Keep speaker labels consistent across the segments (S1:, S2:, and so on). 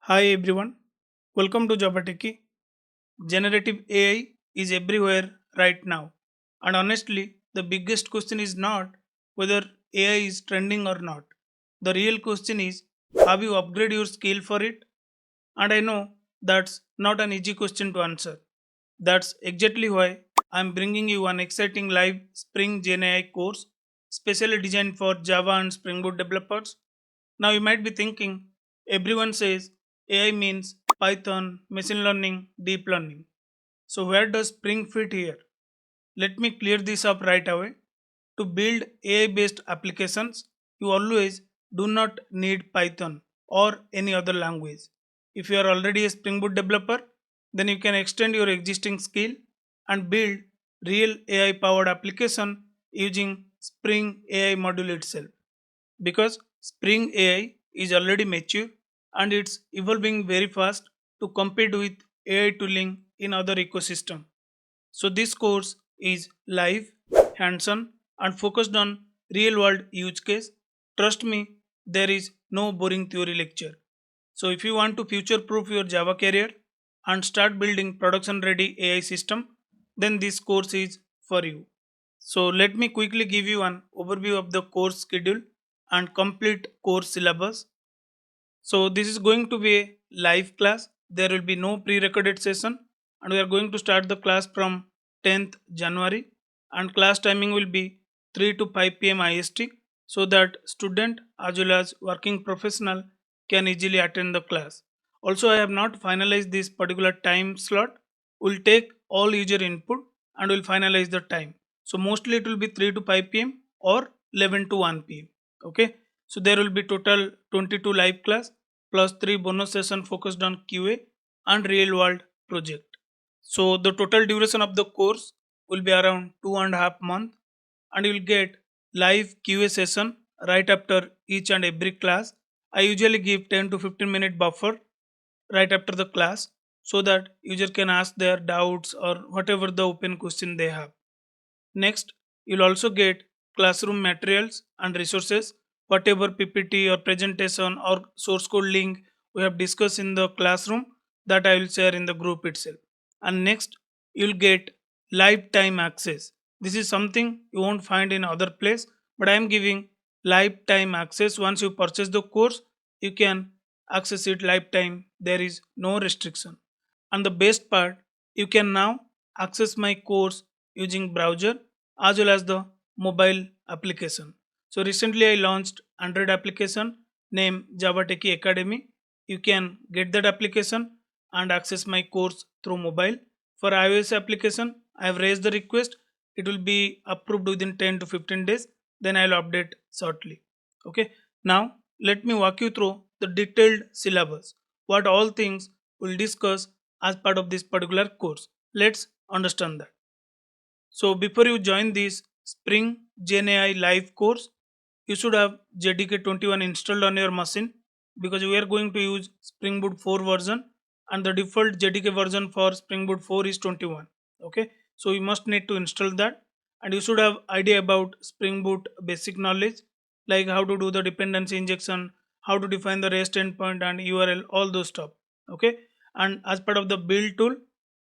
S1: Hi everyone, welcome to Java Techie. Generative AI is everywhere right now, and honestly, the biggest question is not whether AI is trending or not. The real question is, have you upgraded your skill for it? And I know that's not an easy question to answer. That's exactly why I'm bringing you an exciting live Spring GenAI course, specially designed for Java and Spring Boot developers. Now you might be thinking, everyone says AI means Python, machine learning, deep learning. So where does Spring fit here? Let me clear this up right away. To build AI based applications, you always do not need Python or any other language. If you are already a Spring Boot developer, then you can extend your existing skill and build real AI powered application using Spring AI module itself. Because Spring AI is already mature and it's evolving very fast to compete with AI tooling in other ecosystem. So this course is live, hands-on and focused on real-world use case. Trust me, there is no boring theory lecture. So if you want to future-proof your Java career and start building production-ready AI system, then this course is for you. So let me quickly give you an overview of the course schedule and complete course syllabus. So this is going to be a live class. There will be no pre-recorded session and we are going to start the class from 10th January and class timing will be 3 to 5 p.m. IST so that student as well as working professional can easily attend the class. Also I have not finalized this particular time slot. We'll take all user input and we'll finalize the time. So mostly it will be 3 to 5 p.m. or 11 to 1 p.m. Okay. So there will be total 22 live class plus 3 bonus session focused on QA and real world project. So the total duration of the course will be around 2.5 months and you will get live QA session right after each and every class. I usually give 10 to 15-minute buffer right after the class so that user can ask their doubts or whatever the open question they have. Next, you'll also get classroom materials and resources, whatever PPT or presentation or source code link we have discussed in the classroom that I will share in the group itself. And next, you'll get lifetime access. This is something you won't find in other place, but I am giving lifetime access. Once you purchase the course, you can access it lifetime. There is no restriction. And the best part, you can now access my course using browser as well as the mobile application. So recently I launched Android application named Java Techie Academy. You can get that application and access my course through mobile. For iOS application, I have raised the request. It will be approved within 10 to 15 days. Then I will update shortly. Okay. Now let me walk you through the detailed syllabus. What all things we'll discuss as part of this particular course. Let's understand that. So before you join this Spring GenAI live course, you should have JDK 21 installed on your machine because we are going to use Spring Boot 4 version and the default JDK version for Spring Boot 4 is 21. Okay, so you must need to install that and you should have idea about Spring Boot basic knowledge like how to do the dependency injection, how to define the REST endpoint and URL, all those stuff. Okay, and as part of the build tool,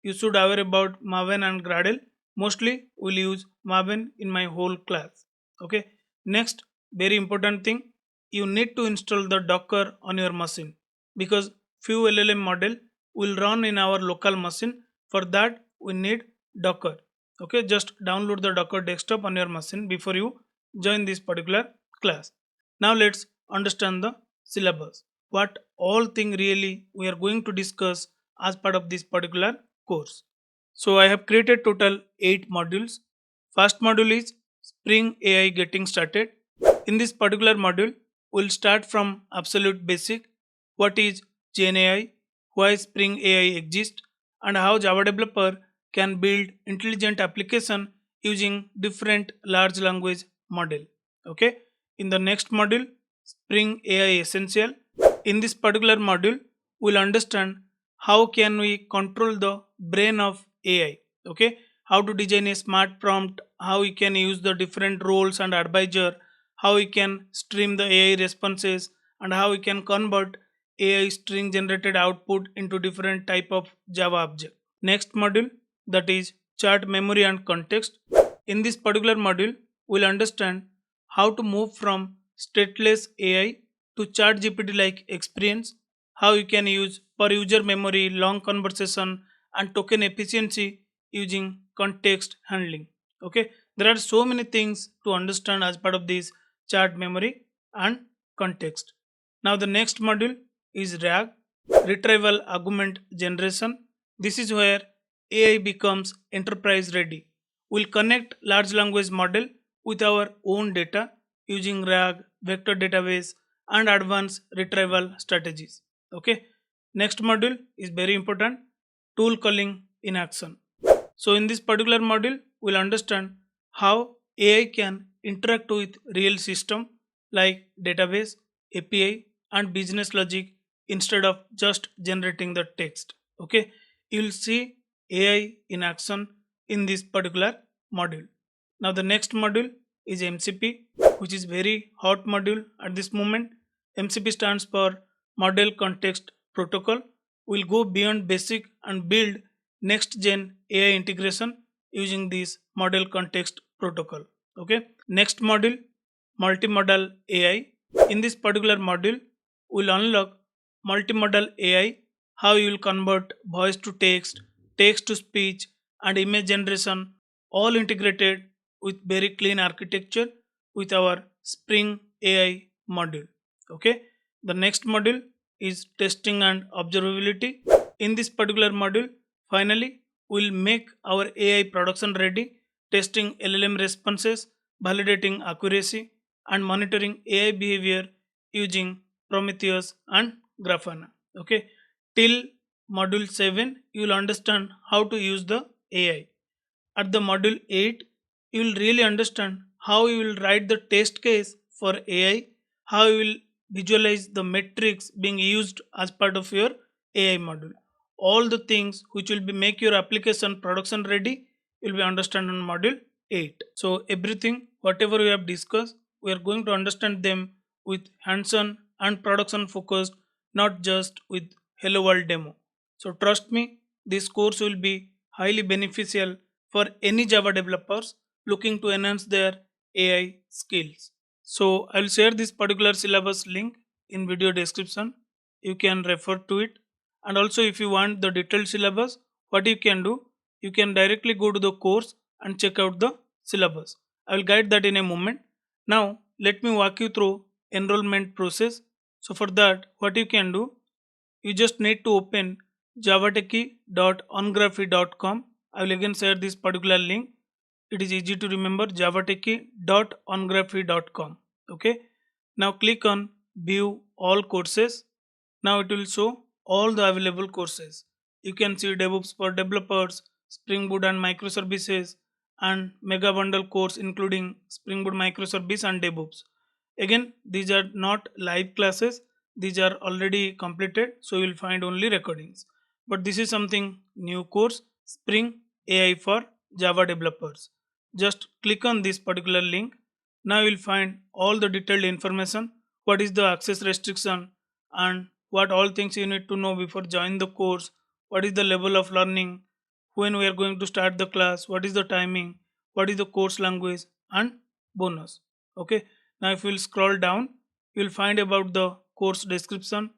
S1: you should aware about Maven and Gradle. Mostly we'll use Maven in my whole class. Okay. Next, very important thing, you need to install the Docker on your machine because few LLM model will run in our local machine. For that we need Docker. Okay, just download the Docker desktop on your machine before you join this particular class. Now let's understand the syllabus. What all thing really we are going to discuss as part of this particular course. So I have created total 8 modules. First module is Spring AI getting started. In this particular module, we'll start from absolute basic. What is GenAI? Why Spring AI exists? And how Java developer can build intelligent application using different large language model. Okay. In the next module, Spring AI Essential. In this particular module, we'll understand how can we control the brain of AI. Okay, how to design a smart prompt, how we can use the different roles and advisor, how we can stream the AI responses, and how we can convert AI string generated output into different type of Java object. Next module, that is chart memory and context. In this particular module, we'll understand how to move from stateless AI to chat GPT like experience, how you can use per user memory, long conversation, and token efficiency using context handling. Okay, there are so many things to understand as part of this chat memory and context. Now, the next module is RAG, retrieval augment generation. This is where AI becomes enterprise ready. We'll connect large language model with our own data using RAG, vector database, and advanced retrieval strategies. Okay. Next module is very important, tool calling in action. So in this particular module, we'll understand how AI can interact with real system like database, API, and business logic instead of just generating the text. Okay, you'll see AI in action in this particular module. Now the next module is MCP, which is very hot module at this moment. MCP stands for Model Context Protocol. We'll go beyond basic and build next gen AI integration using this model context protocol. Okay. Next module, multimodal AI. In this particular module, we'll unlock multimodal AI, how you will convert voice to text to speech, and image generation, all integrated with very clean architecture with our Spring AI module. Okay. The next module is testing and observability. In this particular module, finally, we'll make our AI production ready, testing LLM responses, validating accuracy, and monitoring AI behavior using Prometheus and Grafana. Okay, till module 7, you will understand how to use the AI. At the module 8, you will really understand how you will write the test case for AI, how you will visualize the metrics being used as part of your AI module. All the things which will be make your application production ready will be understand on module 8. So everything whatever we have discussed, we are going to understand them with hands-on and production focused, not just with hello world demo. So trust me, this course will be highly beneficial for any Java developers looking to enhance their AI skills. So I will share this particular syllabus link in video description. You can refer to it. And also if you want the detailed syllabus, what you can do, you can directly go to the course and check out the syllabus. I will guide that in a moment. Now let me walk you through enrollment process. So for that, what you can do, you just need to open javatechie.ongraphy.com. I will again share this particular link. It is easy to remember, javatechie.ongraphy.com. Okay. Now click on view all courses. Now it will show all the available courses. You can see DevOps for developers, Spring Boot and microservices, and mega bundle course including Spring Boot microservice and DevOps. Again, these are not live classes, these are already completed, so you will find only recordings. But this is something new course, Spring AI for Java developers. Just click on this particular link. Now you will find all the detailed information, what is the access restriction, and what all things you need to know before join the course, what is the level of learning, when we are going to start the class, what is the timing, what is the course language, and bonus. Okay. Now if you will scroll down, you will find about the course description,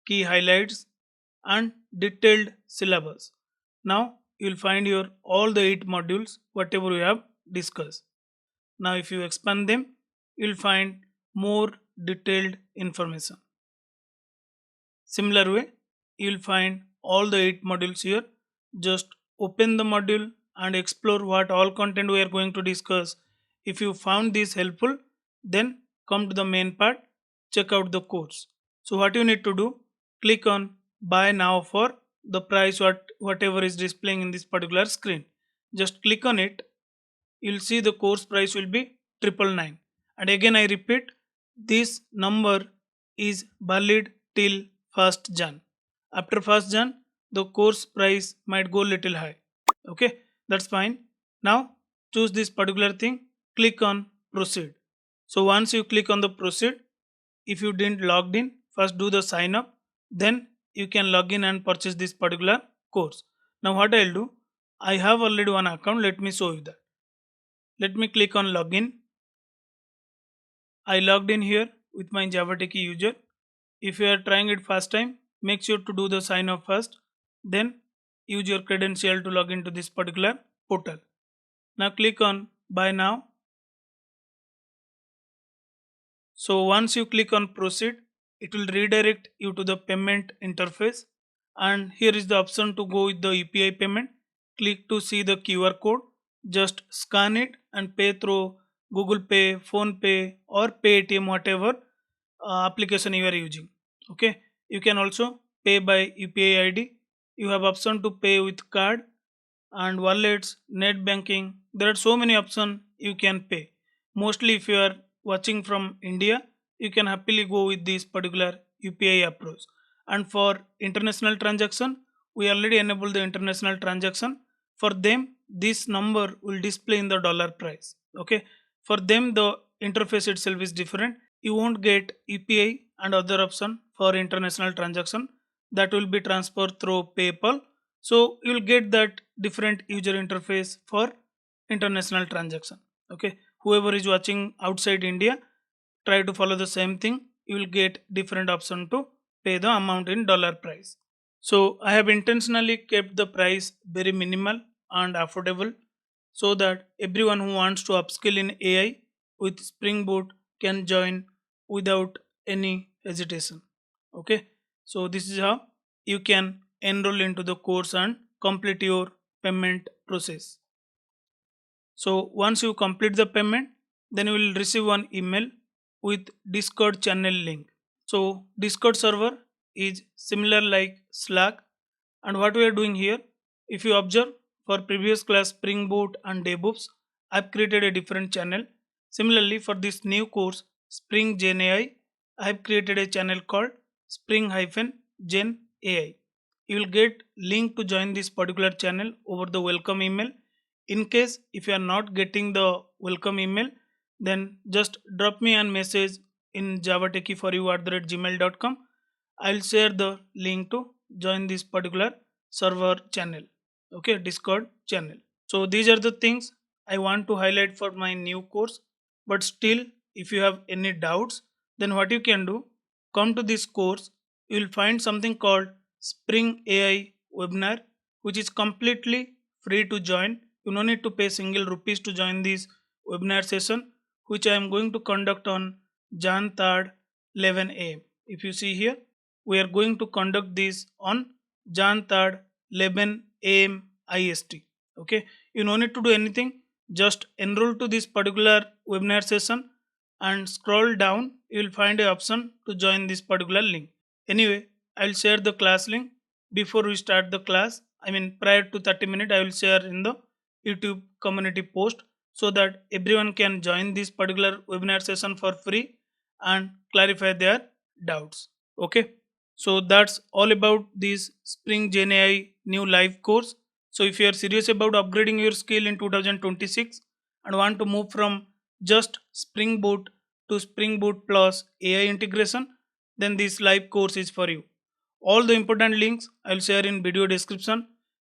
S1: key highlights, and detailed syllabus. Now you will find your all the 8 modules whatever we have discussed. Now if you expand them, you will find more detailed information. Similar way, you will find all the 8 modules here. Just open the module and explore what all content we are going to discuss. If you found this helpful, then come to the main part, check out the course. So what you need to do, click on buy now for the price whatever is displaying in this particular screen. Just click on it, you'll see the course price will be 999. And again I repeat, this number is valid till 1st Jan. After 1st Jan, the course price might go little high. Okay, that's fine. Now choose this particular thing, click on proceed. So once you click on the proceed, if you didn't logged in, first do the sign up, then you can log in and purchase this particular course. Now what I'll do, I have already one account. Let me show you that. Let me click on login. I logged in here with my Java Techie user. If you are trying it first time, make sure to do the sign up first, then use your credential to log into this particular portal. Now click on buy now. So once you click on proceed, it will redirect you to the payment interface, and here is the option to go with the UPI payment. Click to see the QR code, just scan it and pay through Google Pay, Phone Pay or Paytm, whatever application you are using. Okay, you can also pay by UPI ID. You have option to pay with card and wallets, net banking. There are so many options you can pay. Mostly if you are watching from India, you can happily go with this particular UPI approach. And for international transaction, we already enable the international transaction. For them, this number will display in the dollar price. Okay, for them the interface itself is different. You won't get UPI and other option for international transaction, that will be transferred through PayPal. So you will get that different user interface for international transaction. Okay, whoever is watching outside India, try to follow the same thing. You will get different option to pay the amount in dollar price. So I have intentionally kept the price very minimal and affordable so that everyone who wants to upskill in AI with Spring Boot can join without any hesitation. Okay, so this is how you can enroll into the course and complete your payment process. So once you complete the payment, then you will receive one email with Discord channel link. So Discord server is similar like Slack, and what we are doing here, if you observe for previous class Spring Boot and DevOps, I've created a different channel. Similarly for this new course Spring GenAI, I have created a channel called Spring-Gen AI. You will get link to join this particular channel over the welcome email. In case if you are not getting the welcome email, then just drop me a message in javatechie for you at gmail.com. I'll share the link to join this particular server channel. Okay, Discord channel. So these are the things I want to highlight for my new course. But still, if you have any doubts, then what you can do, come to this course, you will find something called Spring AI webinar, which is completely free to join. You no need to pay single rupees to join this webinar session, which I am going to conduct on Jan 3rd 11 am. If you see here, we are going to conduct this on Jan 3rd 11 am IST. Okay, you no need to do anything, just enroll to this particular webinar session and scroll down. You will find an option to join this particular link. Anyway, I will share the class link before we start the class. I mean prior to 30 minutes I will share in the YouTube community post so that everyone can join this particular webinar session for free and clarify their doubts. Okay, so that's all about this Spring GenAI new live course. So if you are serious about upgrading your skill in 2026 and want to move from just Spring Boot to Spring Boot plus AI integration, then this live course is for you. All the important links I'll share in video description,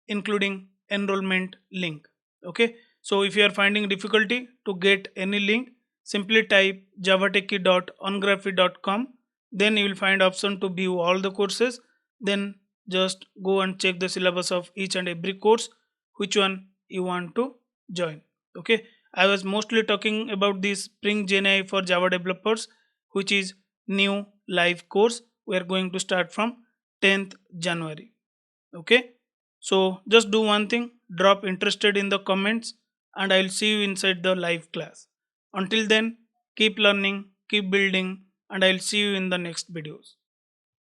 S1: including enrollment link. Okay, so if you are finding difficulty to get any link, simply type javatechie.ongraphy.com. Then you will find option to view all the courses. Then just go and check the syllabus of each and every course, which one you want to join. Okay, I was mostly talking about this Spring GenAI for Java developers, which is new live course. We are going to start from 10th January. Okay, so just do one thing, drop interested in the comments, and I'll see you inside the live class. Until then, keep learning, keep building, and I'll see you in the next videos.